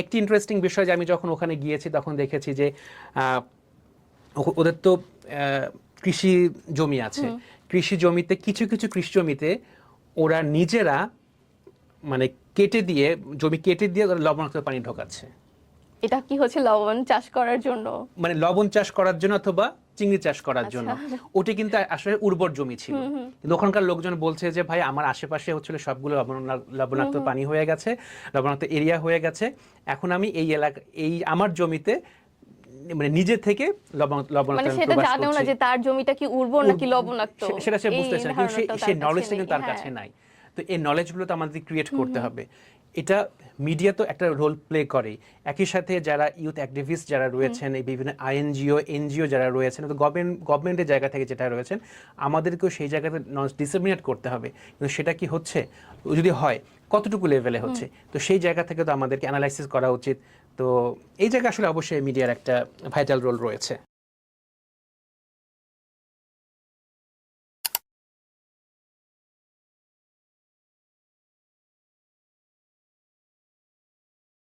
একটি ইন্টারেস্টিং বিষয় যে আমি যখন ওখানে গিয়েছি তখন দেখেছি যে ওদের তো কৃষি জমি আছে, কৃষি জমিতে কিছু কিছু কৃষি জমিতে ওরা নিজেরা মানে জমি কেটে দিয়ে ওরা লবণাক্ত পানি ঢোকাচ্ছে। এটা কি হচ্ছে লবণ চাষ করার জন্য? মানে লবণ চাষ করার জন্য অথবা চিংড়ি চাষ করার জন্য। আচ্ছা। ওটা কিন্তু আসলে উর্বর জমি ছিল, কিন্তু ওখানকার লোকজন বলছে যে ভাই আমার আশেপাশে হচ্ছিল সবগুলো লবণাক্ত পানি হয়ে গেছে, লবণাক্ত এরিয়া হয়ে গেছে, এখন আমি এই এলাকা এই আমার জমিতে মানে নিজে থেকে লবণাক্ত মানে সেটা প্রবাস জানেও না করছি। যে তার জমিটা কি উর্বর নাকি লবণাক্ত, সেটা সে এই বুঝতেছে না, কিন্তু ধারণাটা সেই তার কাছে নলেজটা নেই। কিন্তু তার হ্যাঁ। কাছে নাই। তো এই নলেজগুলো তো আমাদের ক্রিয়েট করতে হবে। এটা মিডিয়া তো একটা রোল প্লে করে, একই সাথে যারা ইউথ অ্যাক্টিভিস্ট যারা রয়েছেন, এই বিভিন্ন আইএনজিও এনজিও যারা রয়েছেন, তো গভর্নমেন্টের জায়গা থেকে যেটা রয়েছেন, আমাদেরকেও সেই জায়গাতে ডিসেমিনেট করতে হবে। কিন্তু সেটা কি হচ্ছে, যদি হয় কতটুকু লেভেলে হচ্ছে, তো সেই জায়গা থেকে তো আমাদেরকে অ্যানালাইসিস করা উচিত। তো এই জায়গায় আসলে অবশ্যই মিডিয়ার একটা ভাইটাল রোল রয়েছে।